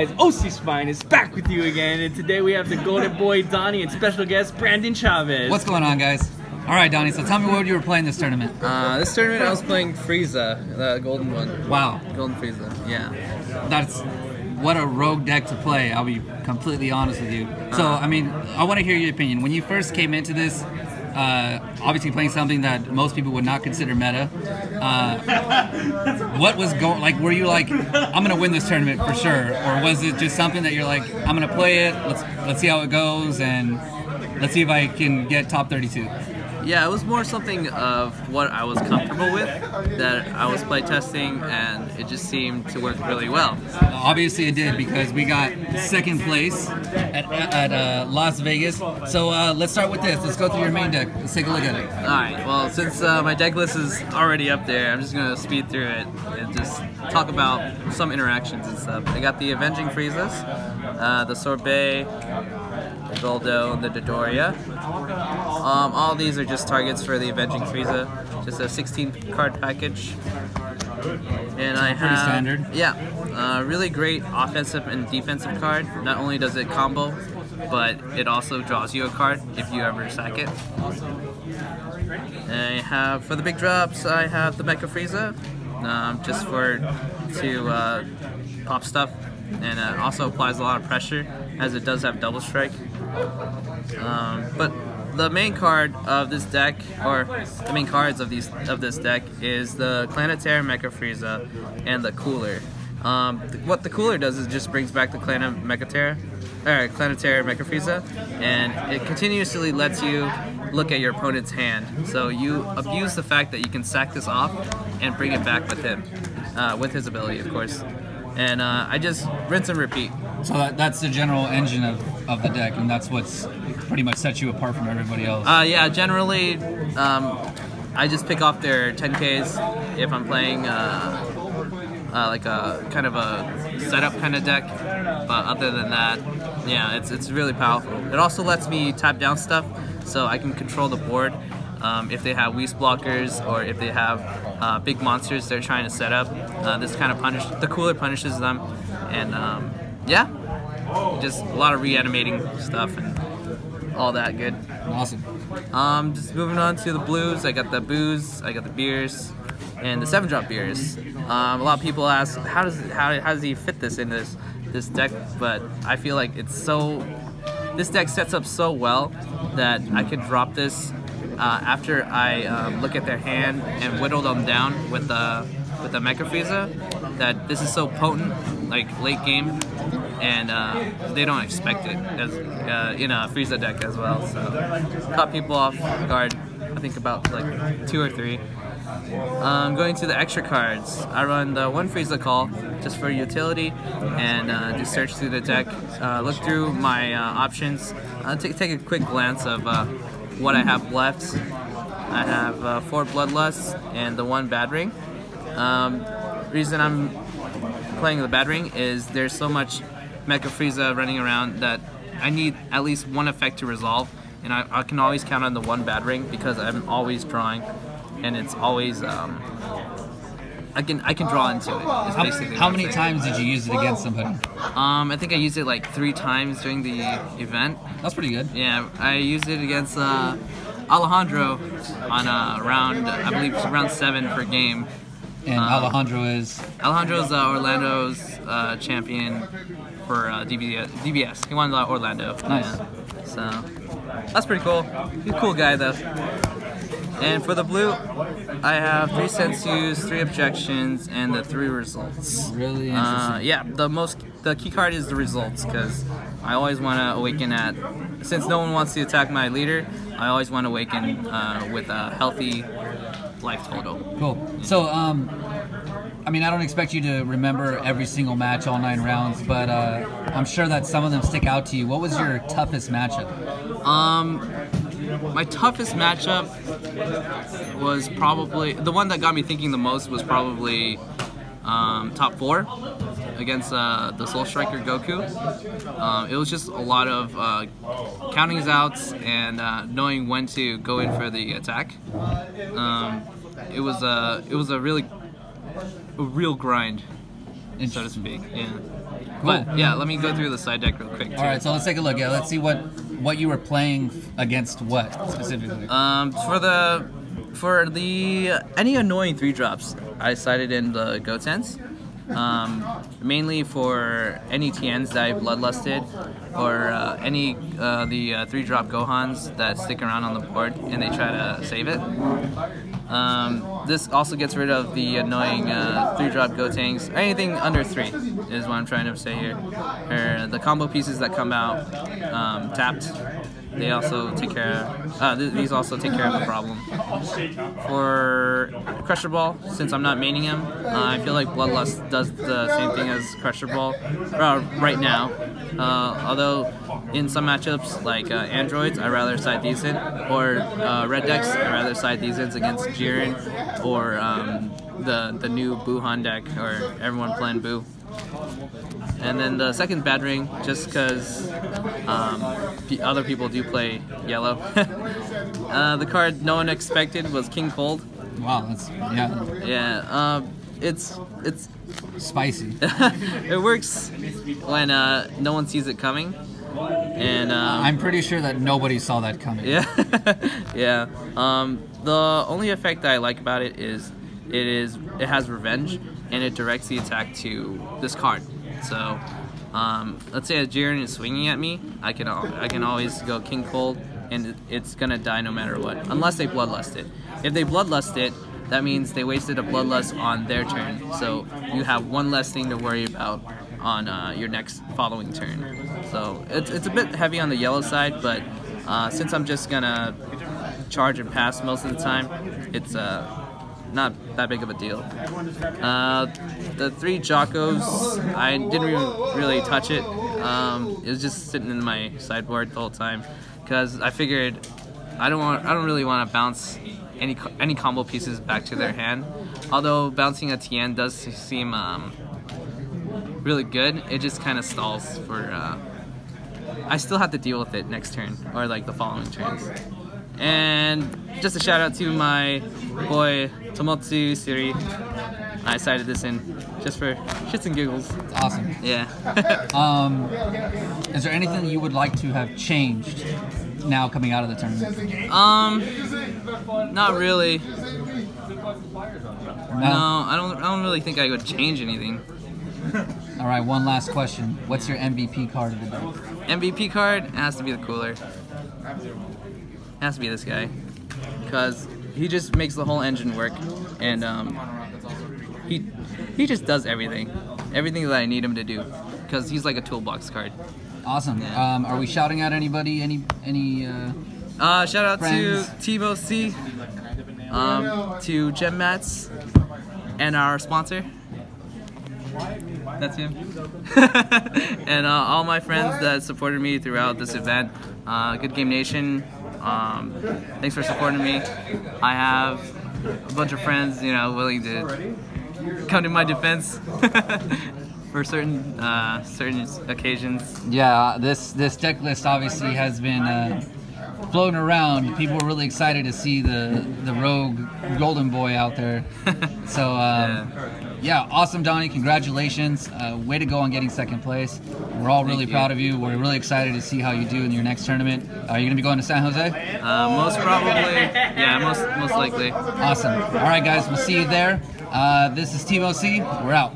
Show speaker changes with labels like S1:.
S1: guys, OC Spine is back with you again, and today we have the golden boy Donny and special guest Brandon Chavez.
S2: What's going on, guys? All right, Donny, so tell me what you were playing this tournament.
S3: This tournament I was playing Frieza, the golden one.
S2: Wow.
S3: Golden Frieza, yeah.
S2: That's what a rogue deck to play, I'll be completely honest with you. So, I mean, I want to hear your opinion. When you first came into this, obviously playing something that most people would not consider meta, what was going, like, were you like, I'm gonna win this tournament for sure, or was it just something that you're like, I'm gonna play it, let's see how it goes, and let's see if I can get top 32?
S3: Yeah, it was more something of what I was comfortable with, that I was playtesting, and it just seemed to work really well.
S2: Obviously it did, because we got second place at Las Vegas. So let's start with this. Let's go through your main deck. Let's take a look at it.
S3: Alright, well, since my deck list is already up there, I'm just going to speed through it and just talk about some interactions and stuff. I got the Avenging Friezas, the Sorbet, the Goldo, and the Dodoria. All these are just targets for the Avenging Frieza, just a 16 card package. And I have,
S2: pretty standard.
S3: Yeah, really great offensive and defensive card. Not only does it combo, but it also draws you a card if you ever sack it. And I have, for the big drops, I have the Mecha Frieza, just to pop stuff, and also applies a lot of pressure, as it does have double strike. But the main card of this deck, or the main cards of this deck, is the Planetary Mecha Frieza and the Cooler. What the Cooler does is just brings back the Planetary Mecha Frieza, and it continuously lets you look at your opponent's hand. So you abuse the fact that you can sack this off and bring it back with him, with his ability, of course. And I just rinse and repeat.
S2: So that's the general engine of the deck, and that's what's pretty much sets you apart from everybody else.
S3: Yeah, generally, I just pick off their 10Ks if I'm playing like a kind of a setup kind of deck. But other than that, yeah, it's really powerful. It also lets me tap down stuff, so I can control the board. If they have Whis blockers, or if they have big monsters they're trying to set up, this kind of the Cooler punishes them, and yeah, just a lot of reanimating stuff and all that good.
S2: Awesome.
S3: Just moving on to the blues, I got the booze, I got the beers, and the 7-drop beers. A lot of people ask, how does he fit this in this deck? But I feel like this deck sets up so well that I could drop this after I look at their hand and whittle them down with the Mecha Frieza, that this is so potent, like late game, and they don't expect it as in a Frieza deck as well. So caught people off guard, I think about like 2 or 3. Going to the extra cards, I run the 1 Frieza Call just for utility, and just search through the deck, look through my options, take a quick glance of what I have left. I have 4 Bloodlusts and the 1 Bad Ring. Reason I'm playing the Bad Ring is there's so much Mecha Frieza running around that I need at least 1 effect to resolve, and I can always count on the 1 Bad Ring because I'm always drawing, and it's always I can draw into it.
S2: How many times did you use it against somebody?
S3: I think I used it like 3 times during the event.
S2: That's pretty good.
S3: Yeah, I used it against Alejandro on round, I believe round 7 per game.
S2: And Alejandro's
S3: Orlando's champion for DBS. He won Orlando.
S2: Nice.
S3: Yeah. So that's pretty cool. He's a cool guy though. And for the blue, I have 3 Sensus, 3 objections, and the 3 results.
S2: Really interesting.
S3: Yeah, the key card is the results, because I always want to awaken since no one wants to attack my leader, I always want to awaken with a healthy life total.
S2: Cool. So, I mean, I don't expect you to remember every single match, all 9 rounds, but I'm sure that some of them stick out to you. What was your toughest matchup?
S3: My toughest matchup was probably, the one that got me thinking the most was probably top 4 against the Soul Striker Goku. It was just a lot of countings outs and knowing when to go in for the attack. It was a real grind, so to speak. Yeah. But yeah, let me go through the side deck real quick.
S2: All right, so let's take a look. Yeah, let's see what you were playing against what specifically.
S3: For the any annoying 3-drops, I sided in the Gotens. Mainly for any TNs that I bloodlusted, or any the 3-drop Gohans that stick around on the board and they try to save it. This also gets rid of the annoying 3-drop Gotenks. Anything under 3 is what I'm trying to say here. Or the combo pieces that come out tapped. They also take care of, these also take care of the problem. For Crusher Ball, since I'm not maining him, I feel like Bloodlust does the same thing as Crusher Ball right now. Although in some matchups, like Androids, I'd rather side these in, or Red decks, I'd rather side these in against Jiren, or the new Buhan deck, or everyone playing Boo. And then the second bad ring, just because other people do play yellow. The card no one expected was King Cold.
S2: Wow, that's
S3: Yeah, it's
S2: spicy.
S3: It works when no one sees it coming, and
S2: I'm pretty sure that nobody saw that coming.
S3: Yeah, yeah. The only effect that I like about it is it has revenge, and it directs the attack to this card. So, let's say a Jiren is swinging at me, I can always go King Cold, and it's gonna die no matter what, unless they Bloodlust it. If they Bloodlust it, that means they wasted a Bloodlust on their turn, so you have one less thing to worry about on your next following turn. So it's a bit heavy on the yellow side, but since I'm just gonna charge and pass most of the time, it's not that big of a deal. The 3 Jocos, I didn't really touch it. It was just sitting in my sideboard the whole time, because I figured I don't really want to bounce any combo pieces back to their hand. Although bouncing a TN does seem really good, it just kind of stalls for. I still have to deal with it next turn, or like the following turns. And just a shout out to my boy Tomotsu Siri. I sided this in just for shits and giggles.
S2: It's awesome.
S3: Yeah.
S2: Is there anything you would like to have changed now coming out of the tournament?
S3: Not really.
S2: No,
S3: I don't really think I would change anything.
S2: All right, one last question. What's your MVP card of the day?
S3: MVP card has to be the cooler. Has to be this guy, because he just makes the whole engine work, and he just does everything that I need him to do, because he's like a toolbox card.
S2: Awesome.
S3: Yeah.
S2: Are we shouting out anybody? Any
S3: shout out
S2: friends?
S3: to Tebow C, to Gemmats, and our sponsor. That's him. And all my friends that supported me throughout this event. Good Game Nation. Thanks for supporting me. I have a bunch of friends, willing to come to my defense for certain occasions.
S2: Yeah, this deck list obviously has been floating around. People were really excited to see the rogue golden boy out there. So yeah, awesome, Donny. Congratulations. Way to go on getting second place. We're all really proud of you. We're really excited to see how you do in your next tournament. Are you going to be going to San Jose?
S3: Most probably. Yeah, most likely.
S2: Awesome. All right, guys. We'll see you there. This is Tebow C. We're out.